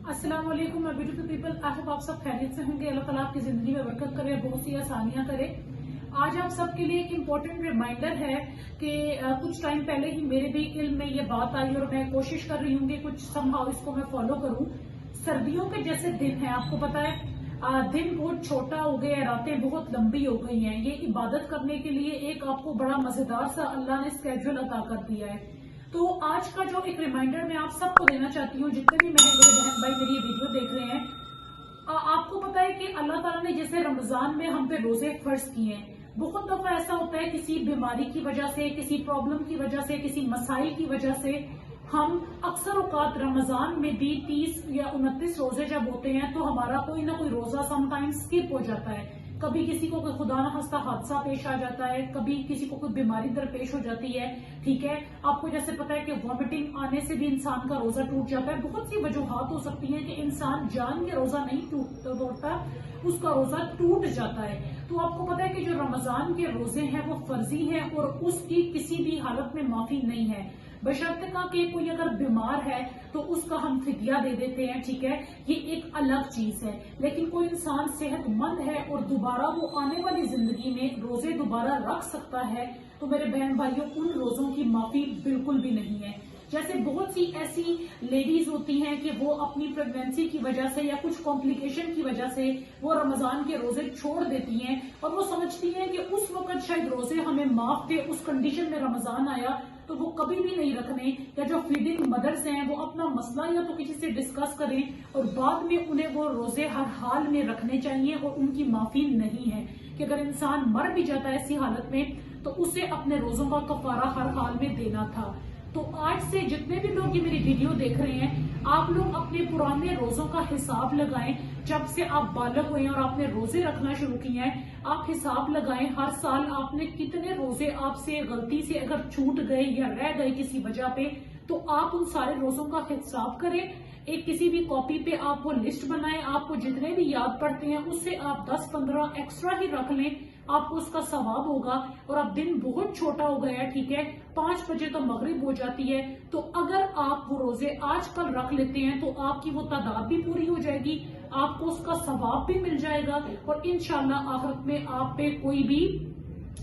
अस्सलाम वालेकुम beautiful people. I hope आप सब खैरियत से होंगे। अल्लाह ताला आपकी जिंदगी में बरकत करे, बहुत सी आसानियां करे। आज आप सबके लिए एक इम्पोर्टेंट रिमाइंडर है कि कुछ टाइम पहले ही मेरे भी इल्म में ये बात आई और मैं कोशिश कर रही हूँ कि कुछ समहाउ इसको मैं फॉलो करूँ। सर्दियों के जैसे दिन है, आपको पता है दिन बहुत छोटा हो गया है, रातें बहुत लंबी हो गई हैं। ये इबादत करने के लिए एक आपको बड़ा मजेदार सा अल्लाह ने स्केड्यूल अता कर दिया है। तो आज का जो एक रिमाइंडर मैं आप सबको देना चाहती हूँ, जितने भी मेरे बहन भाई मेरी ये वीडियो देख रहे हैं, आपको पता है कि अल्लाह ताला ने जैसे रमजान में हम पे रोजे फर्ज किए हैं। बहुत दफा ऐसा होता है किसी बीमारी की वजह से, किसी प्रॉब्लम की वजह से, किसी मसाइल की वजह से हम अक्सर औकात रमजान में भी 30 या 29 रोजे जब होते हैं तो हमारा कोई ना कोई रोजा समटाइम्स स्किप हो जाता है। कभी किसी को कोई खुदा न खास्ता हादसा पेश आ जाता है, कभी किसी को कोई बीमारी दरपेश हो जाती है। ठीक है, आपको जैसे पता है कि वॉमिटिंग आने से भी इंसान का रोजा टूट जाता है। बहुत सी वजूहात हो सकती हैं कि इंसान जान के रोजा नहीं तोड़ता, उसका रोजा टूट जाता है। तो आपको पता है कि जो रमजान के रोजे हैं वो फर्जी हैं और उसकी किसी भी हालत में माफी नहीं है, बशर्ते का कि कोई अगर बीमार है तो उसका हम फिदिया दे देते हैं। ठीक है, ये एक अलग चीज है। लेकिन कोई इंसान सेहतमंद है और दोबारा वो आने वाली जिंदगी में रोजे दोबारा रख सकता है, तो मेरे बहन भाइयों उन रोजों की माफी बिल्कुल भी नहीं है। जैसे बहुत सी ऐसी लेडीज होती हैं कि वो अपनी प्रेगनेंसी की वजह से या कुछ कॉम्प्लिकेशन की वजह से वो रमजान के रोजे छोड़ देती हैं और वो समझती हैं कि उस वक्त शायद रोजे हमें माफ थे, उस कंडीशन में रमजान आया तो वो कभी भी नहीं रखने। या जो फीडिंग मदर्स हैं वो अपना मसला या तो किसी से डिस्कस करें और बाद में उन्हें वो रोजे हर हाल में रखने चाहिए और उनकी माफी नहीं है कि अगर इंसान मर भी जाता है ऐसी हालत में तो उसे अपने रोजों का कफारा हर हाल में देना था। तो आज से जितने भी लोग ये मेरी वीडियो देख रहे हैं, आप लोग अपने पुराने रोजों का हिसाब लगाएं। जब से आप बालक हुए और आपने रोजे रखना शुरू किए हैं, आप हिसाब लगाएं हर साल आपने कितने रोजे आपसे गलती से अगर छूट गए या रह गए किसी वजह पे, तो आप उन सारे रोजों का हिसाब करें। एक किसी भी कॉपी पे आप वो लिस्ट बनाएं, आपको जितने भी याद पड़ते हैं उससे आप 10-15 एक्स्ट्रा ही रख लें, आपको उसका सवाब होगा। और अब दिन बहुत छोटा हो गया है, ठीक है, 5 बजे तो मगरिब हो जाती है, तो अगर आप वो रोजे आजकल रख लेते हैं तो आपकी वो तादाद भी पूरी हो जाएगी, आपको उसका सवाब भी मिल जाएगा और इंशाल्लाह आखिरत में आप पे कोई भी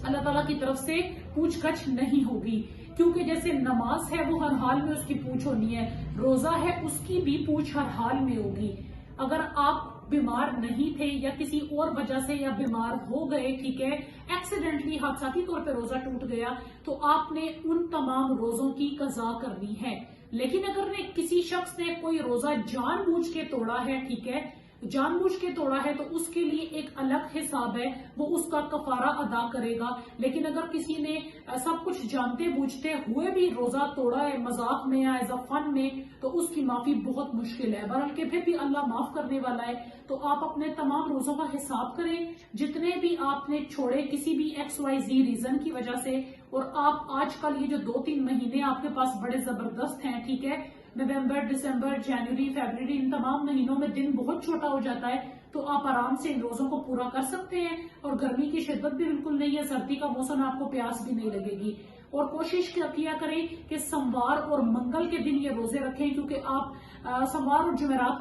अल्लाह ताला की तरफ से पूछगछ नहीं होगी। क्योंकि जैसे नमाज है वो हर हाल में उसकी पूछ होनी है, रोजा है उसकी भी पूछ हर हाल में होगी। अगर आप बीमार नहीं थे या किसी और वजह से या बीमार हो गए, ठीक है, एक्सीडेंटली हादसाती तौर पे रोजा टूट गया, तो आपने उन तमाम रोजों की कज़ा करनी है। लेकिन अगर किसी शख्स ने कोई रोजा जानबूझ के तोड़ा है, ठीक है, जानबूझ के तोड़ा है, तो उसके लिए एक अलग हिसाब है, वो उसका कफारा अदा करेगा। लेकिन अगर किसी ने सब कुछ जानते बूझते हुए भी रोजा तोड़ा है मजाक में या एज अ फन में, तो उसकी माफी बहुत मुश्किल है, बल्कि फिर भी अल्लाह माफ करने वाला है। तो आप अपने तमाम रोजों का हिसाब करें, जितने भी आपने छोड़े किसी भी XYZ रीजन की वजह से। और आप आजकल ये जो 2-3 महीने आपके पास बड़े जबरदस्त हैं, ठीक है, नवंबर, दिसंबर, जनवरी, फरवरी, इन तमाम महीनों में दिन बहुत छोटा हो जाता है, तो आप आराम से इन रोजों को पूरा कर सकते हैं। और गर्मी की शिद्दत भी बिल्कुल नहीं है, सर्दी का मौसम, आपको प्यास भी नहीं लगेगी। और कोशिश किया करें कि सोमवार और मंगल के दिन ये रोजे रखें, क्योंकि आप सोमवार और जुमेरात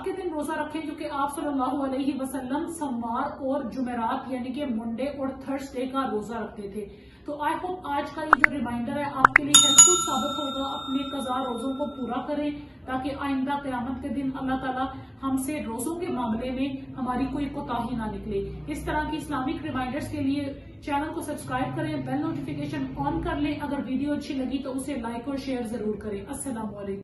के दिन रोजा रखें, क्योंकि आप सल्लल्लाहु अलैहि वसल्लम सोमवार और जुमेरात यानी कि मंडे और थर्सडे का रोजा रखते थे। तो आई होप आज का ये जो रिमाइंडर है आपके लिए हेल्पफुल साबित होगा। अपने कज़ा रोजों को पूरा करें ताकि आइंदा क़यामत के दिन अल्लाह ताला हमसे रोजों के मामले में हमारी कोई कोताही ना निकले। इस तरह की इस्लामिक रिमाइंडर्स के लिए चैनल को सब्सक्राइब करें, बेल नोटिफिकेशन ऑन कर लें। अगर वीडियो अच्छी लगी तो उसे लाइक और शेयर जरूर करें। अस्सलाम वालेकुम।